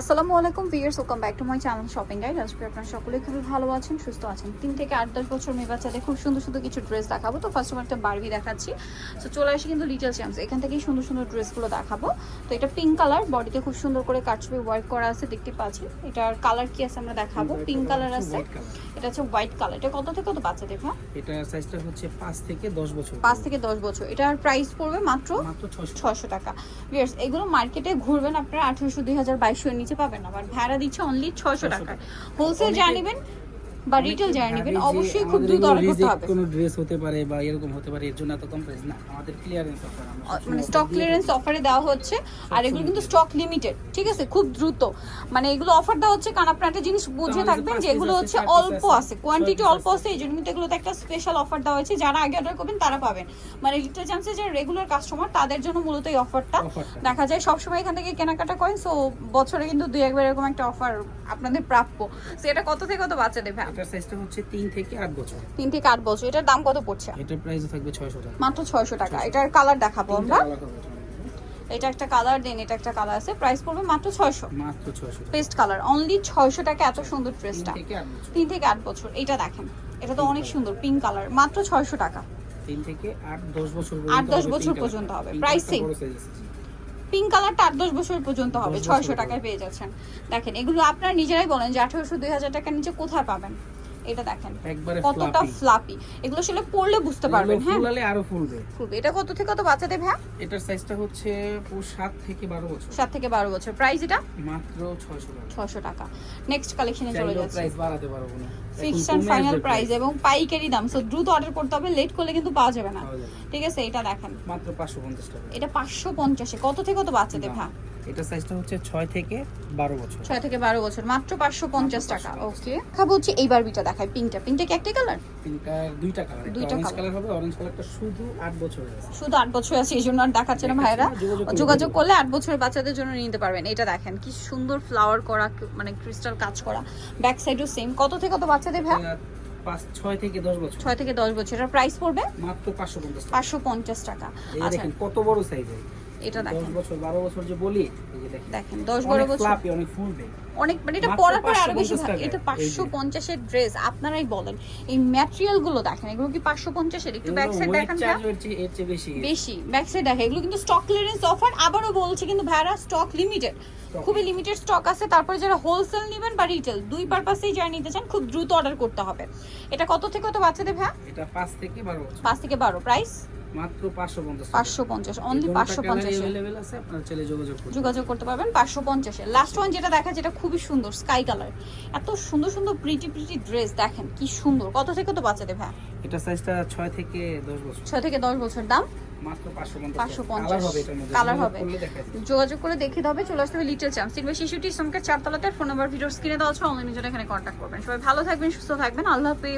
আসসালামু আলাইকুম viewers, welcome back to my channel shopping guide. আজকে আপনারা সকলে খুবই ভালো আছেন, সুস্থ আছেন। 3 থেকে 8-10 বছর মেয়ে বাচ্চাদের খুব সুন্দর সুন্দর কিছু ড্রেস দেখাবো। তো ফার্স্ট একটা বারবি দেখাচ্ছি। সো চলে আসি কিন্তু লিটল চ্যাম্পস, এখান থেকেই সুন্দর সুন্দর ড্রেসগুলো দেখাবো। তো এটা পিঙ্ক কালার, বডিতে খুব সুন্দর করে কাটছবি ওয়ার্ক করা আছে, দেখতে পাচ্ছি। এটার কালার কি আছে আমরা দেখাবো। পিঙ্ক কালার আছে, এটা হচ্ছে হোয়াইট কালার। এটা কত থেকে কত বাচ্চাদের? হ্যাঁ, এটা সাইজটা হচ্ছে 5 থেকে 10 বছর। 5 থেকে 10 বছর। এটার প্রাইস পড়বে মাত্র 600 টাকা। ভিউয়ার্স, এগুলো মার্কেটে ঘুরবেন আপনারা 1800, 2000, 2200 এর নিচে পাবেন না, বাট ভাড়া দিচ্ছে অনলি 600 টাকায়। হোলসেল যা নেবেন বা রিটেল যা নেবেন অবশ্যই খুব দ্রুত অর্ডার করতে হবে। কোনো ড্রেস হতে পারে বা এরকম হতে পারে, এর জন্য এত কম প্রাইস না। আমাদের ক্লিয়ারেন্স অফার, মানে স্টক ক্লিয়ারেন্স অফারে দেওয়া হচ্ছে। আর এগুলো কিন্তু স্টক লিমিটেড, ঠিক আছে? খুব দ্রুত মানে এগুলো অফার দেওয়া হচ্ছে, কারণ আপনারা একটা জিনিস বুঝে থাকবেন যে এগুলো হচ্ছে অল্প আছে, কোয়ান্টিটি অল্প আছে, এই জন্য কিন্তু এগুলোতে একটা স্পেশাল অফার দেওয়া হয়েছে। যারা আগে অর্ডার করবেন তারা পাবেন, মানে লিটল চ্যাম্পসের যারা রেগুলার কাস্টমার তাদের জন্য মূলত এই অফারটা দেখা যায়। সবসময় এখান থেকে কেনাকাটা করেন, সো বছরে কিন্তু 2-1 এরকম একটা অফার আপনাদের প্রাপ্য। সো এটা কত থেকে কত বাচ্চা দেবে? এটার সাইজটা হচ্ছে 3 থেকে 8 বছর। 3 থেকে 8 বছর। এটার দাম কত পড়ছে? এটার প্রাইস থাকবে 600 টাকা, মাত্র 600 টাকা। এটার কালার দেখাবো আমরা। এটা একটা কালার, দেন এটা একটা কালার আছে, প্রাইস পড়বে মাত্র 600। মাত্র 600 পেস্ট কালার, অনলি 600 টাকা। এত সুন্দর ড্রেসটা 3 থেকে 8 বছর। এটা দেখেন, এটা তো অনেক সুন্দর পিঙ্ক কালার, মাত্র 600 টাকা। 3 থেকে 8-10 বছর, 8-10 বছর পর্যন্ত হবে। প্রাইসিং পিঙ্ক কালারটা 8-10 বছর পর্যন্ত হবে, 600 টাকায় পেয়ে যাচ্ছেন। দেখেন, এগুলো আপনারা নিজেরাই বলেন যে 1800, 2000 টাকার নিচে কোথায় পাবেন। এটা দেখেন কতটা ফ্লাপি, এগুলো আসলে পরলে বুঝতে পারবেন। হ্যাঁ, ফুললে আরো ফুলবে। এটা কত থেকে কত বাচ্চাদের? হ্যাঁ, এটার সাইজটা হচ্ছে 7 থেকে 12 বছর। 7 থেকে 12 বছর। প্রাইস এটা মাত্র 600 টাকা। 600 টাকা। নেক্সট কালেকশনে চলে যাচ্ছে। প্রাইস বাড়াতে পারবো না, ফিক্সড এন্ড ফাইনাল প্রাইস এবং পাইকারি দাম। সো দ্রুত অর্ডার করতে হবে, লেট করলে কিন্তু পাওয়া যাবে না। ঠিক আছে, এটা দেখেন মাত্র 550 টাকা। এটা 550 এ। কত থেকে কত বাচ্চাদের? হ্যাঁ, এটা সাইজটা হচ্ছে 6 থেকে 12 বছর। 6 থেকে 12 বছর, মাত্র 550 টাকা। ওকে, খাবো হচ্ছে এই বারবিটা দেখাই। পিঙ্কটা কি একটাই কালার? পিঙ্কটা দুইটা কালার, একটা অরেঞ্জ কালার হবে। অরেঞ্জ কালারটা শুধু 8 বছর আছে, শুধু 8 বছর আছে, এই জন্য আর দেখাচ্ছে না ভাইরা। যোগাযোগ করলে 8 বছরের বাচ্চাদের জন্য নিতে পারবেন। এটা দেখেন কি সুন্দর ফ্লাওয়ার করা, মানে ক্রিস্টাল কাজ করা। ব্যাক সাইডও সেম। কত থেকে কত বাচ্চাদের? ভাই 6 থেকে 10 বছর। 6 থেকে 10 বছর। এর প্রাইস পড়বে মাত্র 550 টাকা। 550 টাকা। আচ্ছা, দেখেন কত বড় সাইজ। এটা দেখেন 10 বছর 12 বছর যে বলি, এই যে দেখেন 10-12 বছর ফ্লাপি, অনেক ফুলবে, অনেক, মানে এটা পরার পরে আরো বেশি ভালো। এটা 550 এর ড্রেস, আপনারাই বলেন। এই ম্যাটেরিয়াল গুলো দেখেন, এগুলো কি 550 এর? একটু ব্যাক সাইড দেখেন, এর চেয়ে বেশি ব্যাক সাইড দেখেন। এগুলো কিন্তু স্টক ক্লিয়ারেন্স অফার, আবারও বলছি কিন্তু ভাইরা স্টক লিমিটেড, খুবই লিমিটেড স্টক আছে। তারপরে যারা হোলসেল নেবেন বা রিটেল দুই পারপাসেই যারা নিতে চান, খুব দ্রুত অর্ডার করতে হবে। এটা কত থেকে কত বাচ্চাদের? ভাই এটা 5 থেকে 12 বছর। 5 থেকে 12। প্রাইস মাত্র 550। 550, অনলি 550 अवेलेबल আছে, আপনারা চলে যোগাযোগ করতে পারবেন। 550 এর লাস্ট ওয়ান যেটা দেখা, যেটা খুবই সুন্দর স্কাই কালার। এত সুন্দর সুন্দর প্রিটি ড্রেস দেখেন কি সুন্দর। কত থেকে কত বাচ্চাদের? ভাই এটা সাইজটা 6 থেকে 10 বছর। 6 থেকে 10 বছর। দাম মাত্র 550। কালার হবে, এটার মধ্যে কালার হবে। যোগাযোগ করে দেখিয়ে হবে, চলে আসতে হবে লিটল চ্যাম্পস, সিলভার শিশুটি সংখ্যা 4 তলাতে। ফোন নাম্বার ভিডিওর স্ক্রিনে দেওয়া আছে, অনলাইনে জন্য এখানে কন্ট্যাক্ট করবেন। সবাই ভালো থাকবেন, সুস্থ থাকবেন। আল্লাহ হাফেজ।